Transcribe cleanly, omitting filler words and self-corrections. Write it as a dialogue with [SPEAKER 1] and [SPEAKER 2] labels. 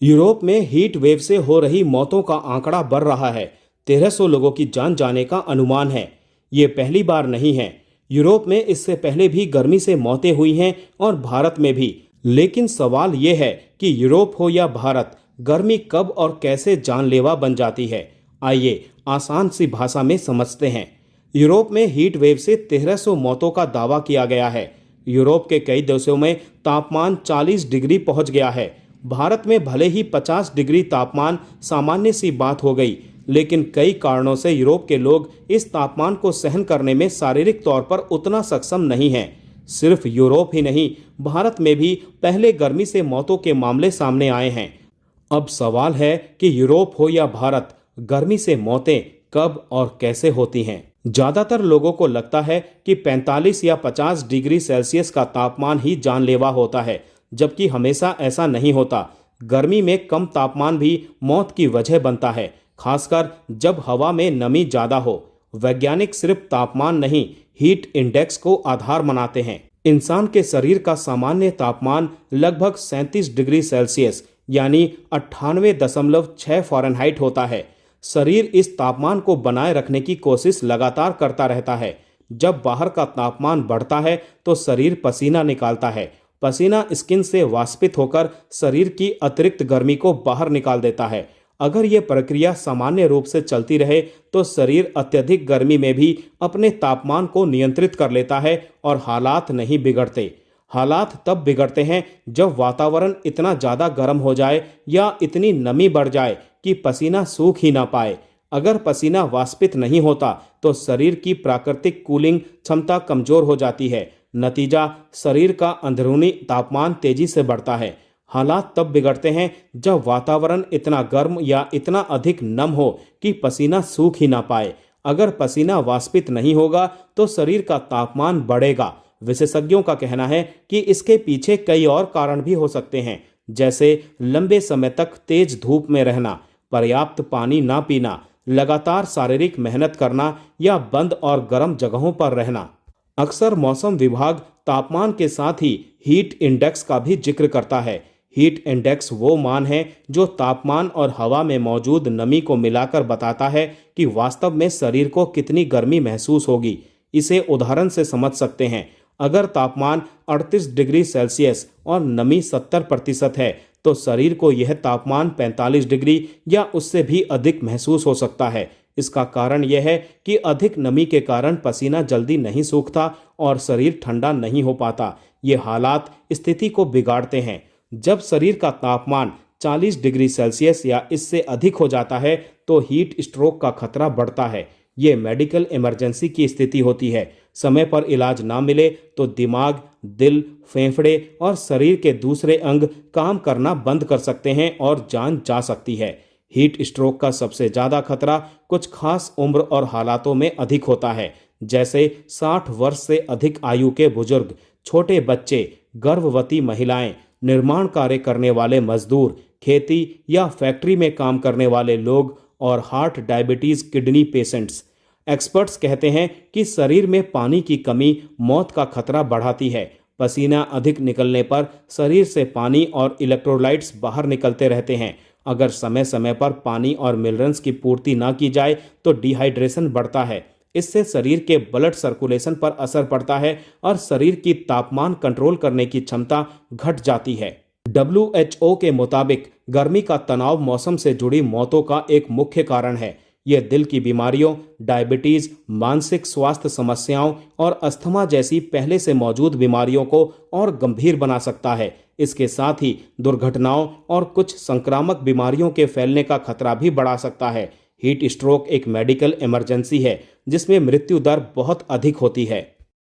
[SPEAKER 1] Europe में heat wave से हो रही मौतों का आंकड़ा बढ़ रहा है। 1300 लोगों की जान जाने का अनुमान है। ये पहली बार नहीं है। यूरोप में इससे पहले भी गर्मी से मौतें हुई हैं और भारत में भी। लेकिन सवाल ये है कि यूरोप हो या भारत, गर्मी कब और कैसे जानलेवा बन जाती है। आइए आसान सी भाषा में समझते हैं। यूरोप में हीट वेव से 1300 मौतों का दावा किया गया है। यूरोप के कई देशों में तापमान 40 डिग्री पहुंच गया है। भारत में भले ही 50 डिग्री तापमान सामान्य सी बात हो गई, लेकिन कई कारणों से यूरोप के लोग इस तापमान को सहन करने में शारीरिक तौर पर उतना सक्षम नहीं हैं। सिर्फ यूरोप ही नहीं, भारत में भी पहले गर्मी से मौतों के मामले सामने आए हैं। अब सवाल है कि यूरोप हो या भारत, गर्मी से मौतें कब और कैसे होती हैं। ज़्यादातर लोगों को लगता है कि 45 या 50 डिग्री सेल्सियस का तापमान ही जानलेवा होता है, जबकि हमेशा ऐसा नहीं होता। गर्मी में कम तापमान भी मौत की वजह बनता है, खासकर जब हवा में नमी ज़्यादा हो। वैज्ञानिक सिर्फ तापमान नहीं, हीट इंडेक्स को आधार मानते हैं। इंसान के शरीर का सामान्य तापमान लगभग 37 डिग्री सेल्सियस यानी 98.6 फ़ारेनहाइट होता है। शरीर इस तापमान को बनाए रखने की कोशिश लगातार करता रहता है। जब बाहर का तापमान बढ़ता है तो शरीर पसीना निकालता है। पसीना स्किन से वाष्पित होकर शरीर की अतिरिक्त गर्मी को बाहर निकाल देता है। अगर ये प्रक्रिया सामान्य रूप से चलती रहे तो शरीर अत्यधिक गर्मी में भी अपने तापमान को नियंत्रित कर लेता है और हालात नहीं बिगड़ते। हालात तब बिगड़ते हैं जब वातावरण इतना ज़्यादा गर्म हो जाए या इतनी नमी बढ़ जाए कि पसीना सूख ही ना पाए। अगर पसीना वाष्पित नहीं होता तो शरीर की प्राकृतिक कूलिंग क्षमता कमजोर हो जाती है। नतीजा, शरीर का अंदरूनी तापमान तेजी से बढ़ता है। हालात तब बिगड़ते हैं जब वातावरण इतना गर्म या इतना अधिक नम हो कि पसीना सूख ही ना पाए। अगर पसीना वाष्पित नहीं होगा तो शरीर का तापमान बढ़ेगा। विशेषज्ञों का कहना है कि इसके पीछे कई और कारण भी हो सकते हैं, जैसे लंबे समय तक तेज धूप में रहना, पर्याप्त पानी ना पीना, लगातार शारीरिक मेहनत करना या बंद और गर्म जगहों पर रहना। अक्सर मौसम विभाग तापमान के साथ ही हीट इंडेक्स का भी जिक्र करता है। हीट इंडेक्स वो मान है जो तापमान और हवा में मौजूद नमी को मिलाकर बताता है कि वास्तव में शरीर को कितनी गर्मी महसूस होगी। इसे उदाहरण से समझ सकते हैं। अगर तापमान 38 डिग्री सेल्सियस और नमी 70% है तो शरीर को यह तापमान 45 डिग्री या उससे भी अधिक महसूस हो सकता है। इसका कारण यह है कि अधिक नमी के कारण पसीना जल्दी नहीं सूखता और शरीर ठंडा नहीं हो पाता। ये हालात स्थिति को बिगाड़ते हैं। जब शरीर का तापमान 40 डिग्री सेल्सियस या इससे अधिक हो जाता है तो हीट स्ट्रोक का खतरा बढ़ता है। ये मेडिकल इमरजेंसी की स्थिति होती है। समय पर इलाज ना मिले तो दिमाग, दिल, फेफड़े और शरीर के दूसरे अंग काम करना बंद कर सकते हैं और जान जा सकती है। हीट स्ट्रोक का सबसे ज़्यादा खतरा कुछ खास उम्र और हालातों में अधिक होता है, जैसे 60 वर्ष से अधिक आयु के बुजुर्ग, छोटे बच्चे, गर्भवती महिलाएं, निर्माण कार्य करने वाले मजदूर, खेती या फैक्ट्री में काम करने वाले लोग और heart, diabetes, kidney patients. Experts कहते हैं कि शरीर में पानी की कमी मौत का खतरा बढ़ाती है। पसीना अधिक निकलने पर शरीर से पानी और इलेक्ट्रोलाइट्स बाहर निकलते रहते हैं। अगर समय समय पर पानी और मिनरल्स की पूर्ति ना की जाए तो डिहाइड्रेशन बढ़ता है। इससे शरीर के ब्लड सर्कुलेशन पर असर पड़ता है और शरीर की तापमान कंट्रोल करने की क्षमता घट जाती है। WHO के मुताबिक गर्मी का तनाव मौसम से जुड़ी मौतों का एक मुख्य कारण है। यह दिल की बीमारियों, डायबिटीज, मानसिक स्वास्थ्य समस्याओं और अस्थमा जैसी पहले से मौजूद बीमारियों को और गंभीर बना सकता है। इसके साथ ही दुर्घटनाओं और कुछ संक्रामक बीमारियों के फैलने का खतरा भी बढ़ा सकता है। हीट स्ट्रोक एक मेडिकल इमरजेंसी है जिसमें मृत्यु दर बहुत अधिक होती है।